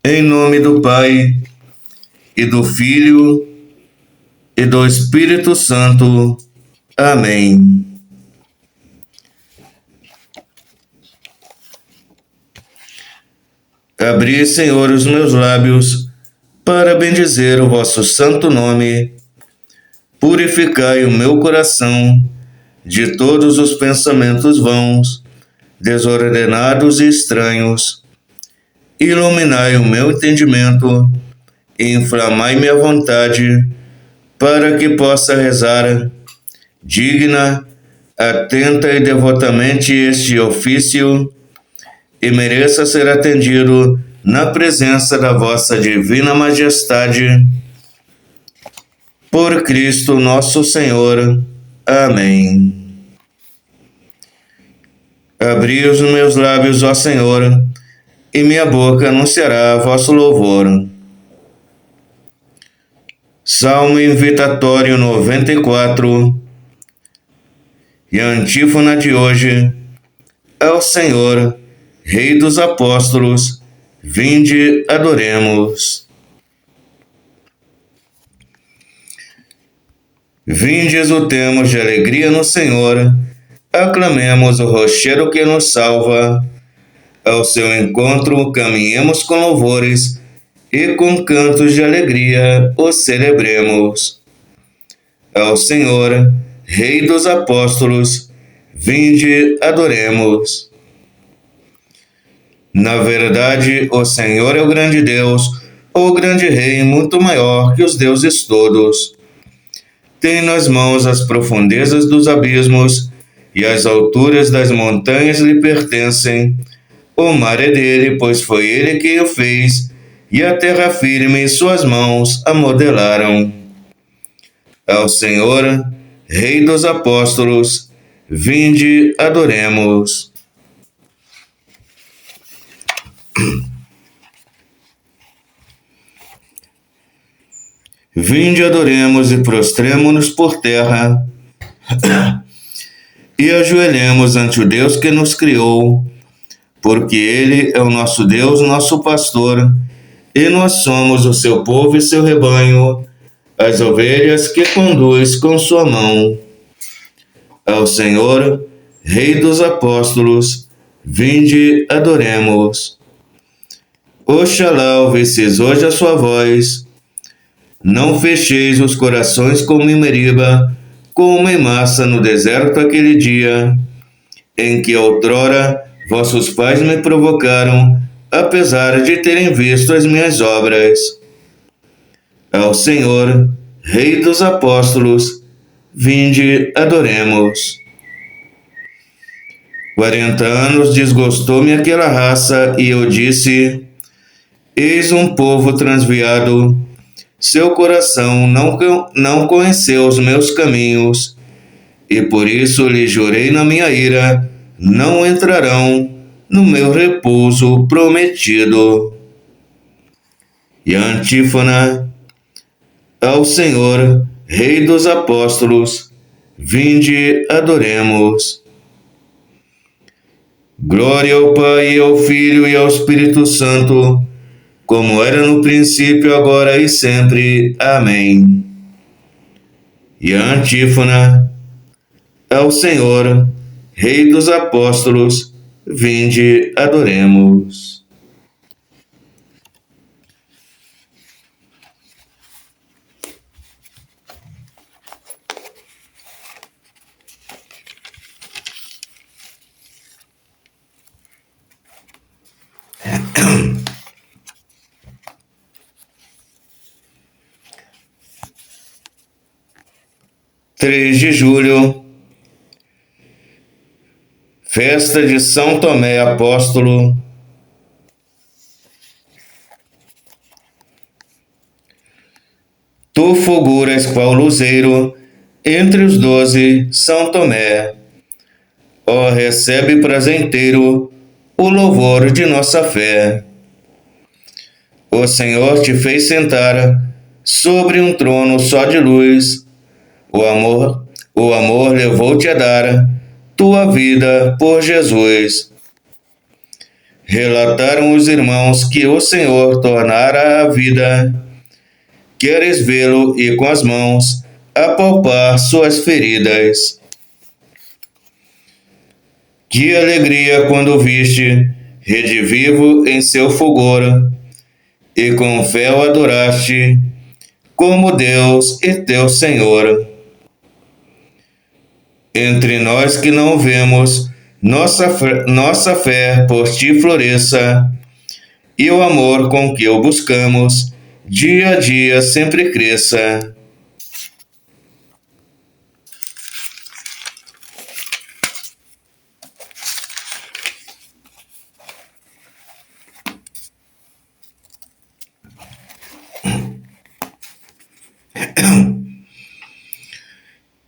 Em nome do Pai, e do Filho, e do Espírito Santo. Amém. Abri, Senhor, os meus lábios, para bendizer o vosso santo nome. Purificai o meu coração de todos os pensamentos vãos, desordenados e estranhos. Iluminai o meu entendimento e inflamai minha vontade, para que possa rezar digna, atenta e devotamente este ofício, e mereça ser atendido na presença da vossa divina majestade. Por Cristo nosso Senhor. Amém. Abri os meus lábios, ó Senhor, e minha boca anunciará vosso louvor. Salmo invitatório 94. E a antífona de hoje: ao Senhor, Rei dos apóstolos, vinde, adoremos. Vinde, exultemos de alegria no Senhor, aclamemos o rochedo que nos salva. Ao seu encontro caminhemos com louvores, e com cantos de alegria o celebremos. Ao Senhor, Rei dos apóstolos, vinde, adoremos. Na verdade, o Senhor é o grande Deus, o grande Rei, muito maior que os deuses todos. Tem nas mãos as profundezas dos abismos, e as alturas das montanhas lhe pertencem. O mar é dele, pois foi ele que o fez, e a terra firme suas mãos a modelaram. Ao Senhor, Rei dos apóstolos, vinde, adoremos. Vinde, adoremos e prostremo-nos por terra, e ajoelhemos ante o Deus que nos criou, porque Ele é o nosso Deus, nosso pastor, e nós somos o seu povo e seu rebanho, as ovelhas que conduz com sua mão. Ao Senhor, Rei dos apóstolos, vinde, adoremos. Oxalá ouvesseis hoje a sua voz. Não fecheis os corações como em Meriba, como em Massa no deserto aquele dia, em que outrora vossos pais me provocaram, apesar de terem visto as minhas obras. Ao Senhor, Rei dos apóstolos, vinde, adoremos. 40 anos desgostou-me aquela raça, e eu disse: eis um povo transviado, seu coração não conheceu os meus caminhos, e por isso lhe jurei na minha ira: não entrarão no meu repouso prometido. E a antífona: ao Senhor, Rei dos apóstolos, vinde, adoremos. Glória ao Pai, ao Filho e ao Espírito Santo, como era no princípio, agora e sempre. Amém. E a antífona: ao Senhor, Rei dos apóstolos, vinde, adoremos. Três de julho, festa de São Tomé Apóstolo. Tu fulguras qual luzeiro entre os 12, São Tomé. Ó, recebe prazenteiro o louvor de nossa fé. O Senhor te fez sentar sobre um trono só de luz. O amor levou-te a dar tua vida por Jesus. Relataram os irmãos que o Senhor tornara a vida. Queres vê-lo e com as mãos apalpar suas feridas. Que alegria quando viste, redivivo em seu fulgor, e com fé o adoraste, como Deus e teu Senhor. Entre nós que não vemos, nossa fé por ti floresça, e o amor com que o buscamos, dia a dia sempre cresça.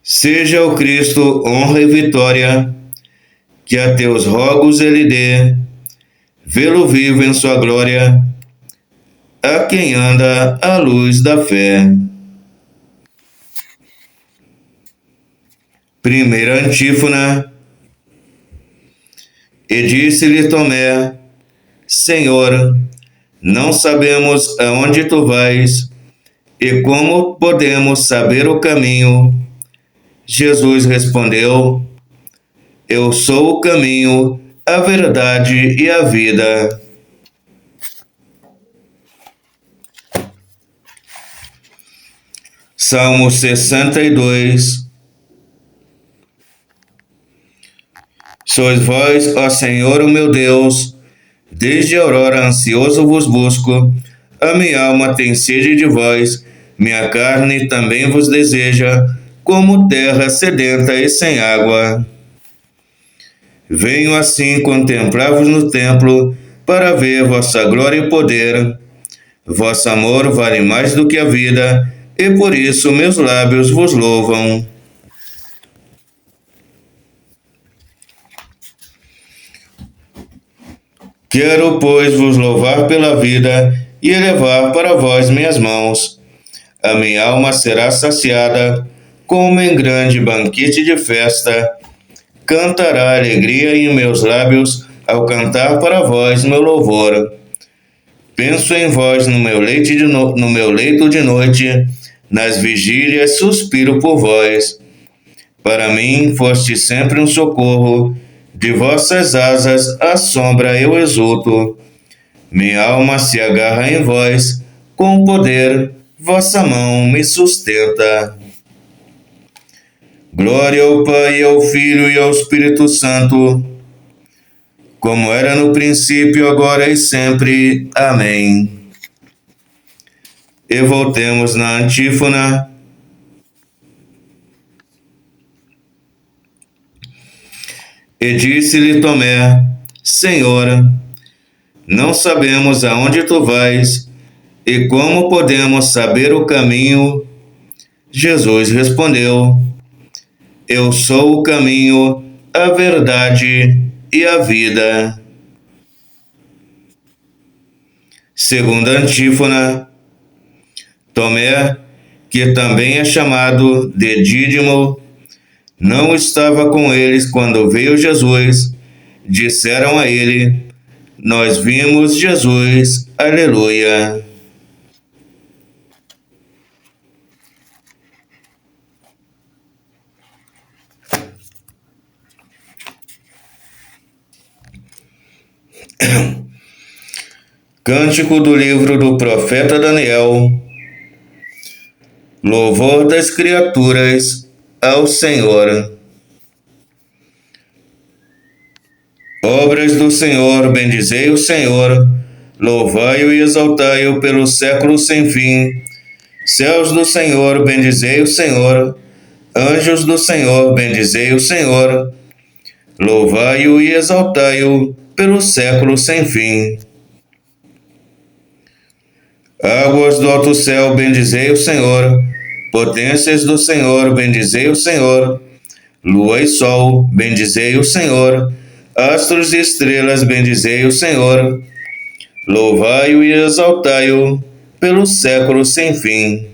Seja o Cristo honra e vitória, que a teus rogos ele dê, vê-lo vivo em sua glória, a quem anda à luz da fé. Primeira antífona. E disse-lhe Tomé: Senhor, não sabemos aonde tu vais, e como podemos saber o caminho? Jesus respondeu: Eu sou o caminho, a verdade e a vida. Salmo 62. Sois vós, ó Senhor, o meu Deus, desde a aurora ansioso vos busco. A minha alma tem sede de vós, minha carne também vos deseja, como terra sedenta e sem água. Venho assim contemplar-vos no templo, para ver vossa glória e poder. Vosso amor vale mais do que a vida, e por isso meus lábios vos louvam. Quero, pois, vos louvar pela vida e elevar para vós minhas mãos. A minha alma será saciada, como em grande banquete de festa. Cantará alegria em meus lábios, ao cantar para vós meu louvor. Penso em vós no meu leito de noite, nas vigílias suspiro por vós. Para mim foste sempre um socorro, de vossas asas à sombra eu exulto. Minha alma se agarra em vós, com poder vossa mão me sustenta. Glória ao Pai, ao Filho e ao Espírito Santo, como era no princípio, agora e sempre. Amém. E voltemos na antífona. E disse-lhe Tomé: Senhor, não sabemos aonde tu vais, e como podemos saber o caminho? Jesus respondeu: Eu sou o caminho, a verdade e a vida. Segunda antífona. Tomé, que também é chamado de Dídimo, não estava com eles quando veio Jesus. Disseram a ele: Nós vimos Jesus. Aleluia. Cântico do livro do profeta Daniel. Louvor das criaturas ao Senhor. Obras do Senhor, bendizei o Senhor, louvai-o e exaltai-o pelo século sem fim. Céus do Senhor, bendizei o Senhor, anjos do Senhor, bendizei o Senhor, louvai-o e exaltai-o pelo século sem fim. Águas do alto céu, bendizei o Senhor, potências do Senhor, bendizei o Senhor, lua e sol, bendizei o Senhor, astros e estrelas, bendizei o Senhor, louvai-o e exaltai-o pelo século sem fim.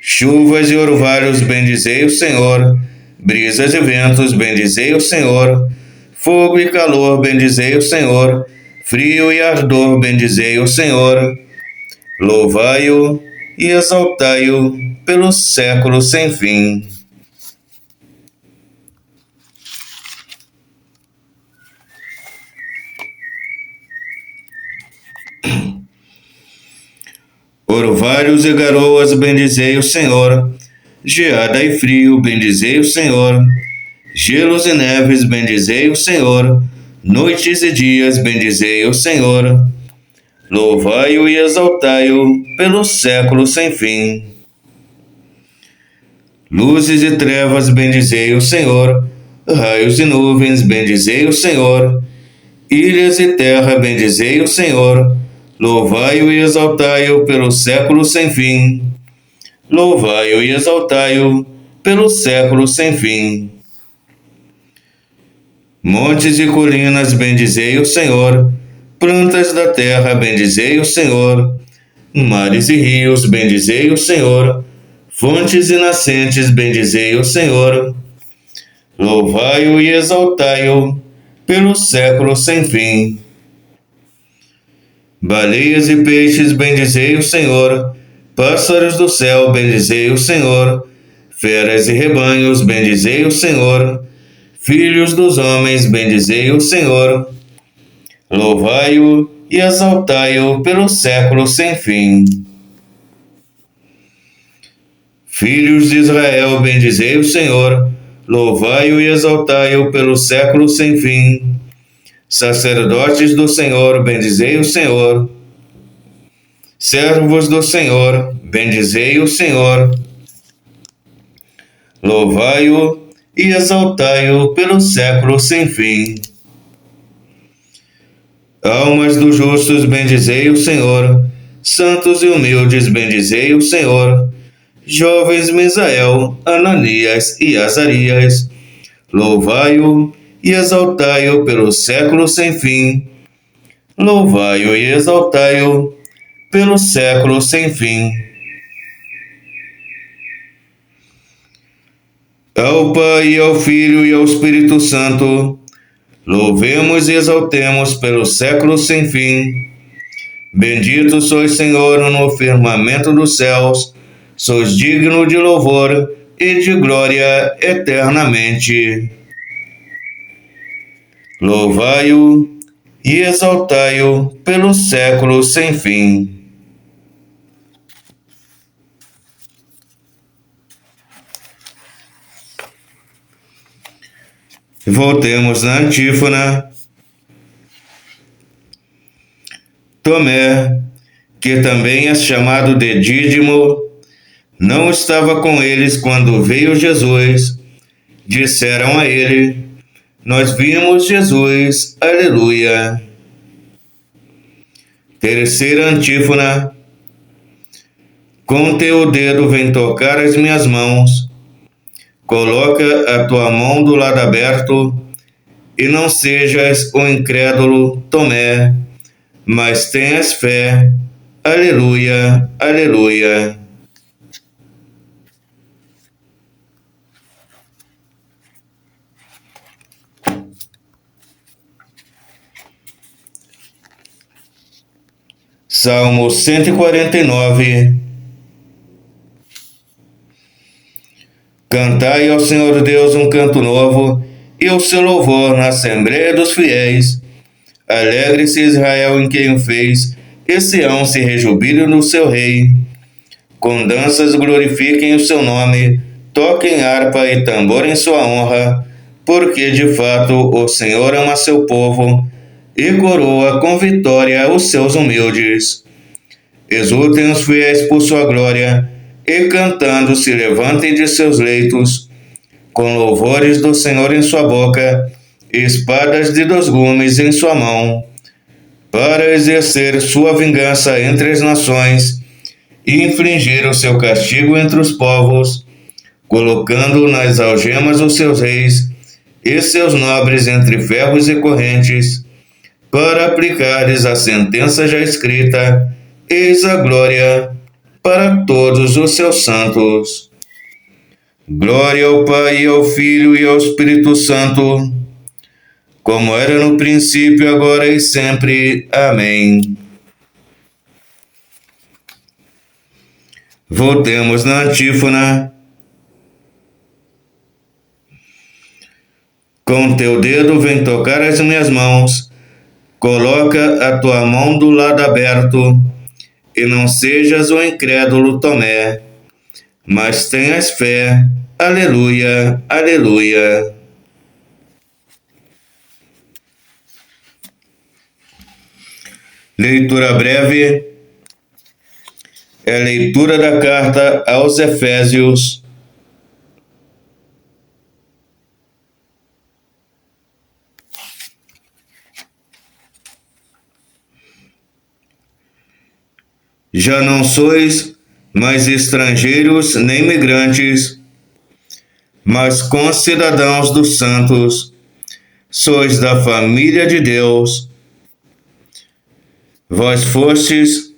Chuvas e orvalhos, bendizei o Senhor, brisas e ventos, bendizei o Senhor, Fogo e calor, bendizei o Senhor. Frio e ardor, bendizei o Senhor. Louvai-o e exaltai-o pelos séculos sem fim. Orvalhos e garoas, bendizei o Senhor. Geada e frio, bendizei o Senhor. Gelos e neves, bendizei o Senhor. Noites e dias, bendizei o Senhor. Louvai-o e exaltai-o pelos séculos sem fim. Luzes e trevas, bendizei o Senhor. Raios e nuvens, bendizei o Senhor. Ilhas e terra, bendizei o Senhor. Louvai-o e exaltai-o pelos séculos sem fim. Louvai-o e exaltai-o pelos séculos sem fim. Montes e colinas, bendizei o Senhor. Plantas da terra, bendizei o Senhor. Mares e rios, bendizei o Senhor. Fontes e nascentes, bendizei o Senhor. Louvai-o e exaltai-o pelos séculos sem fim. Baleias e peixes, bendizei o Senhor. Pássaros do céu, bendizei o Senhor. Feras e rebanhos, bendizei o Senhor. Filhos dos homens, bendizei o Senhor. Louvai-o e exaltai-o pelos séculos sem fim. Filhos de Israel, bendizei o Senhor. Louvai-o e exaltai-o pelos séculos sem fim. Sacerdotes do Senhor, bendizei o Senhor. Servos do Senhor, bendizei o Senhor. Louvai-o e exaltai-o pelos séculos sem fim. Almas dos justos, bendizei o Senhor. Santos e humildes, bendizei o Senhor. Jovens Misael, Ananias e Azarias, louvai-o e exaltai-o pelos séculos sem fim. Louvai-o e exaltai-o pelos séculos sem fim. Ao Pai, e ao Filho e ao Espírito Santo, louvemos e exaltemos pelos séculos sem fim. Bendito sois, Senhor, no firmamento dos céus, sois digno de louvor e de glória eternamente. Louvai-o e exaltai-o pelos séculos sem fim. Voltemos na antífona. Tomé, que também é chamado de Dídimo, não estava com eles quando veio Jesus. Disseram a ele: nós vimos Jesus, aleluia. Terceira antífona. Com teu dedo vem tocar as minhas mãos. Coloca a tua mão do lado aberto e não sejas o incrédulo Tomé, mas tenhas fé. Aleluia, aleluia. Salmo 149. Cantai ao Senhor Deus um canto novo, e o seu louvor na Assembleia dos Fiéis. Alegre-se Israel em quem o fez, e Sião se rejubile no seu rei. Com danças glorifiquem o seu nome, toquem harpa e tambor em sua honra, porque de fato o Senhor ama seu povo, e coroa com vitória os seus humildes. Exultem os fiéis por sua glória, e cantando se levantem de seus leitos, com louvores do Senhor em sua boca, espadas de 2 gumes em sua mão, para exercer sua vingança entre as nações e infligir o seu castigo entre os povos, colocando nas algemas os seus reis e seus nobres entre ferros e correntes, para aplicar-lhes a sentença já escrita. Eis a glória para todos os seus santos. Glória ao Pai, e ao Filho e ao Espírito Santo, como era no princípio, agora e sempre. Amém. Voltemos na antífona. Com teu dedo vem tocar as minhas mãos, coloca a tua mão do lado aberto, e não sejas o incrédulo Tomé, mas tenhas fé. Aleluia, aleluia. Leitura breve. É a leitura da carta aos Efésios. Já não sois mais estrangeiros nem migrantes, mas concidadãos dos santos, sois da família de Deus. Vós fostes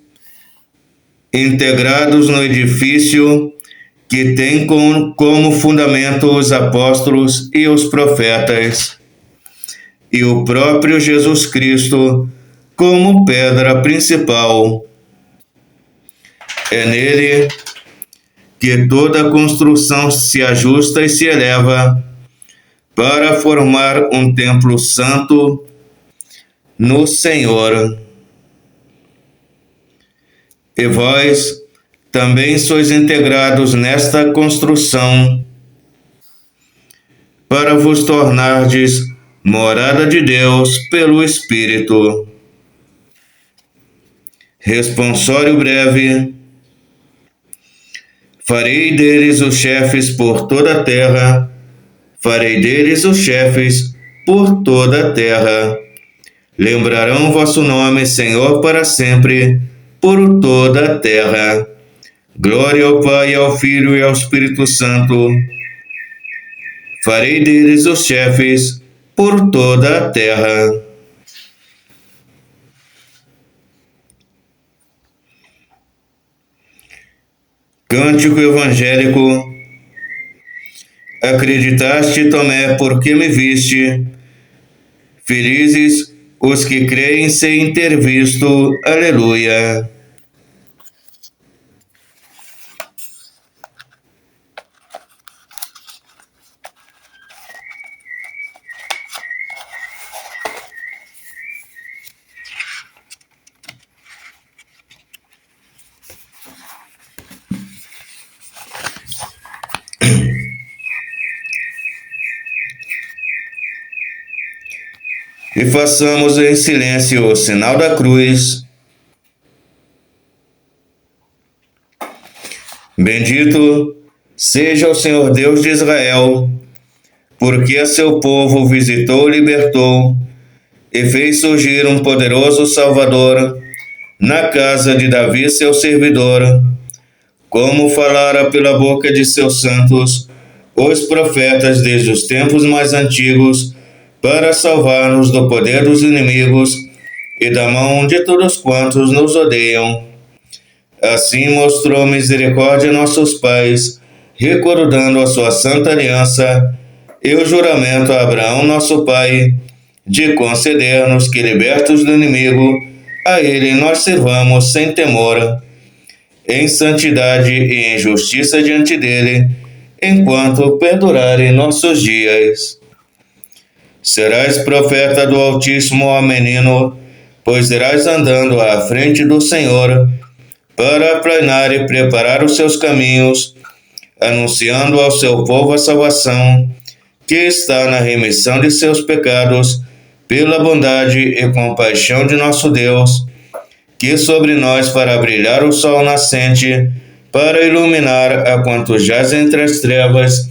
integrados no edifício que tem como fundamento os apóstolos e os profetas, e o próprio Jesus Cristo como pedra principal. É nele que toda a construção se ajusta e se eleva para formar um templo santo no Senhor. E vós também sois integrados nesta construção para vos tornardes morada de Deus pelo Espírito. Responsório breve. Farei deles os chefes por toda a terra, farei deles os chefes por toda a terra. Lembrarão vosso nome, Senhor, para sempre, por toda a terra. Glória ao Pai, ao Filho e ao Espírito Santo. Farei deles os chefes por toda a terra. Cântico evangélico. Acreditaste, Tomé, porque me viste. Felizes os que creem sem ter visto. Aleluia. E façamos em silêncio o sinal da cruz. Bendito seja o Senhor Deus de Israel, porque a seu povo visitou e libertou, e fez surgir um poderoso Salvador na casa de Davi, seu servidor, como falara pela boca de seus santos, os profetas desde os tempos mais antigos, para salvar-nos do poder dos inimigos e da mão de todos quantos nos odeiam. Assim mostrou misericórdia a nossos pais, recordando a sua santa aliança e o juramento a Abraão, nosso pai, de conceder-nos que, libertos do inimigo, a ele nós servamos sem temor, em santidade e em justiça diante dele, enquanto perdurarem nossos dias. Serás profeta do Altíssimo, ó menino, pois irás andando à frente do Senhor, para aplanar e preparar os seus caminhos, anunciando ao seu povo a salvação, que está na remissão de seus pecados, pela bondade e compaixão de nosso Deus, que sobre nós fará brilhar o sol nascente, para iluminar a quantos jazem entre as trevas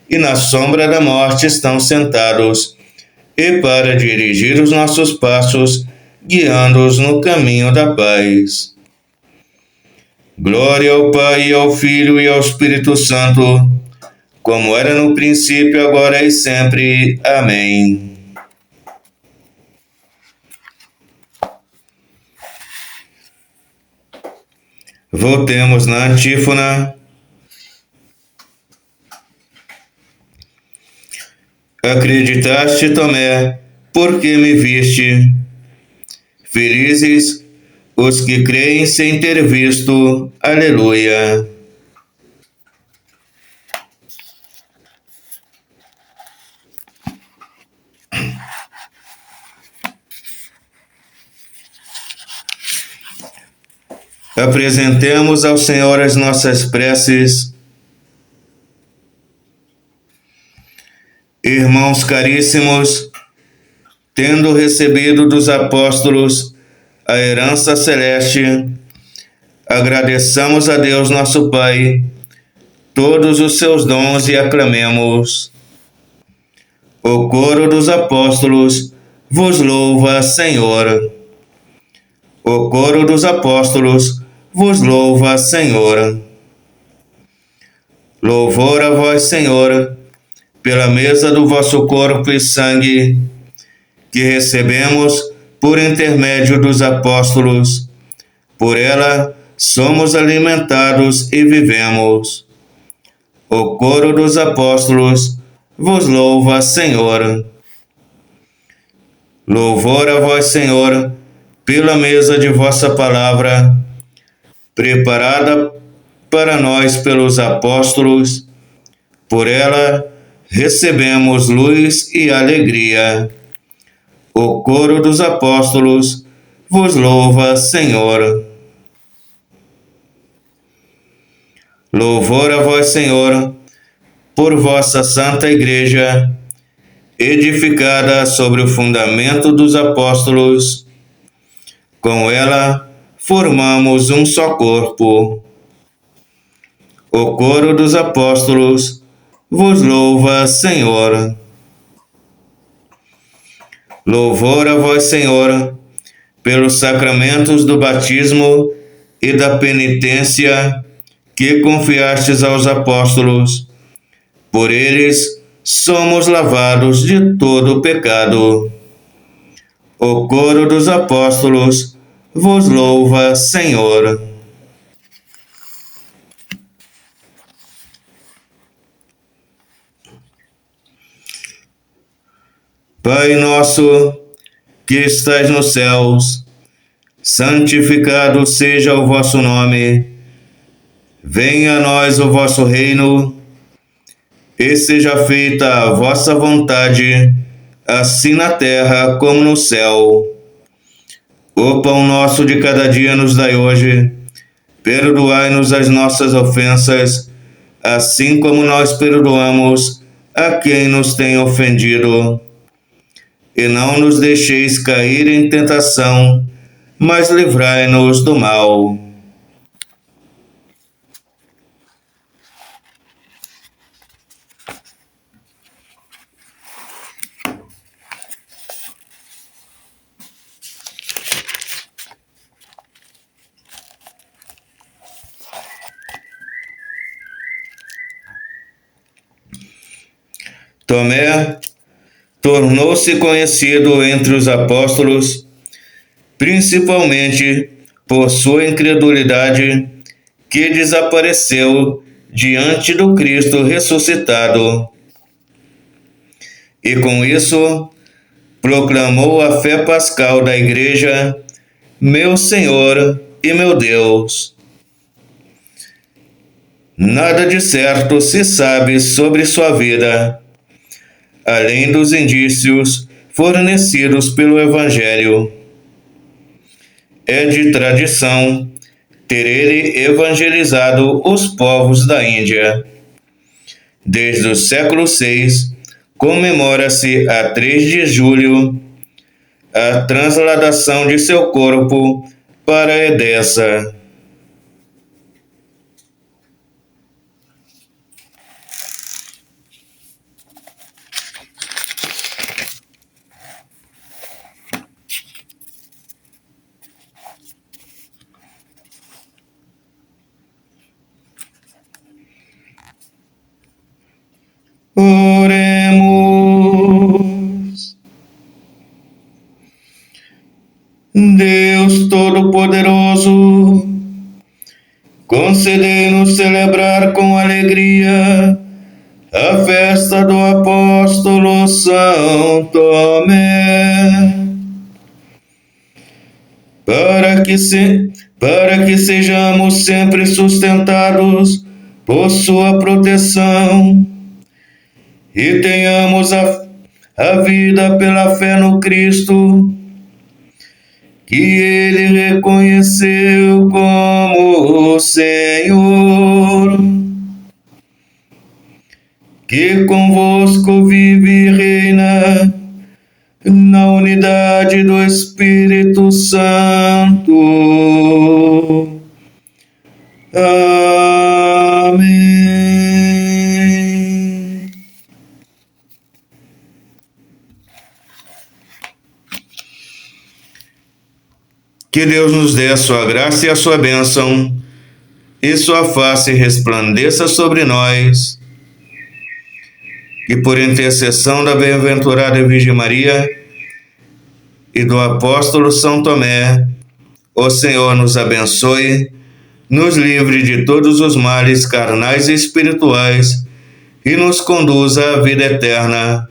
e na sombra da morte estão sentados, e para dirigir os nossos passos, guiando-os no caminho da paz. Glória ao Pai, ao Filho e ao Espírito Santo, como era no princípio, agora e sempre. Amém. Voltemos na antífona. Acreditaste, Tomé, porque me viste. Felizes os que creem sem ter visto. Aleluia. Apresentemos ao Senhor as nossas preces. Irmãos caríssimos, tendo recebido dos apóstolos a herança celeste, agradeçamos a Deus nosso Pai todos os seus dons e aclamemos. O coro dos apóstolos vos louva, Senhor. O coro dos apóstolos vos louva, Senhor. Louvor a vós, Senhor, pela mesa do vosso corpo e sangue, que recebemos por intermédio dos apóstolos. Por ela somos alimentados e vivemos. O coro dos apóstolos vos louva, Senhor. Louvor a vós, Senhor, pela mesa de vossa palavra, preparada para nós pelos apóstolos. Por ela recebemos luz e alegria. O coro dos apóstolos vos louva, Senhor. Louvor a vós, Senhor, por vossa santa Igreja, edificada sobre o fundamento dos apóstolos. Com ela formamos um só corpo. O coro dos apóstolos vos louva, Senhor. Louvor a vós, Senhor, pelos sacramentos do batismo e da penitência que confiastes aos apóstolos. Por eles somos lavados de todo o pecado. O coro dos apóstolos vos louva, Senhor. Pai nosso, que estais nos céus, santificado seja o vosso nome. Venha a nós o vosso reino, e seja feita a vossa vontade, assim na terra como no céu. O pão nosso de cada dia nos dai hoje. Perdoai-nos as nossas ofensas, assim como nós perdoamos a quem nos tem ofendido. E não nos deixeis cair em tentação, mas livrai-nos do mal. Tomé tornou-se conhecido entre os apóstolos, principalmente por sua incredulidade, que desapareceu diante do Cristo ressuscitado. E com isso, proclamou a fé pascal da Igreja, meu Senhor e meu Deus. Nada de certo se sabe sobre sua vida, além dos indícios fornecidos pelo Evangelho. É de tradição ter ele evangelizado os povos da Índia. Desde o século VI, comemora-se a 3 de julho a transladação de seu corpo para Edessa. Oremos. Deus Todo-Poderoso, concedei-nos celebrar com alegria a festa do apóstolo São Tomé, para que sejamos sempre sustentados por sua proteção e tenhamos a vida pela fé no Cristo, que ele reconheceu como o Senhor, que convosco vive e reina na unidade do Espírito Santo. Amém. Que Deus nos dê a sua graça e a sua bênção, e sua face resplandeça sobre nós, e por intercessão da bem-aventurada Virgem Maria e do apóstolo São Tomé, o Senhor nos abençoe, nos livre de todos os males carnais e espirituais e nos conduza à vida eterna.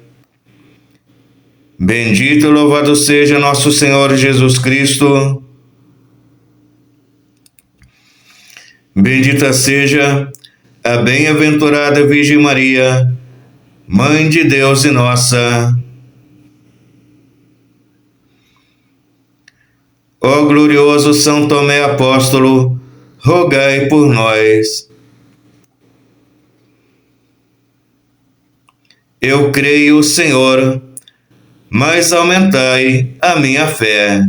Bendito e louvado seja nosso Senhor Jesus Cristo. Bendita seja a bem-aventurada Virgem Maria, Mãe de Deus e nossa. Ó glorioso São Tomé Apóstolo, rogai por nós. Eu creio, Senhor, mas aumentai a minha fé.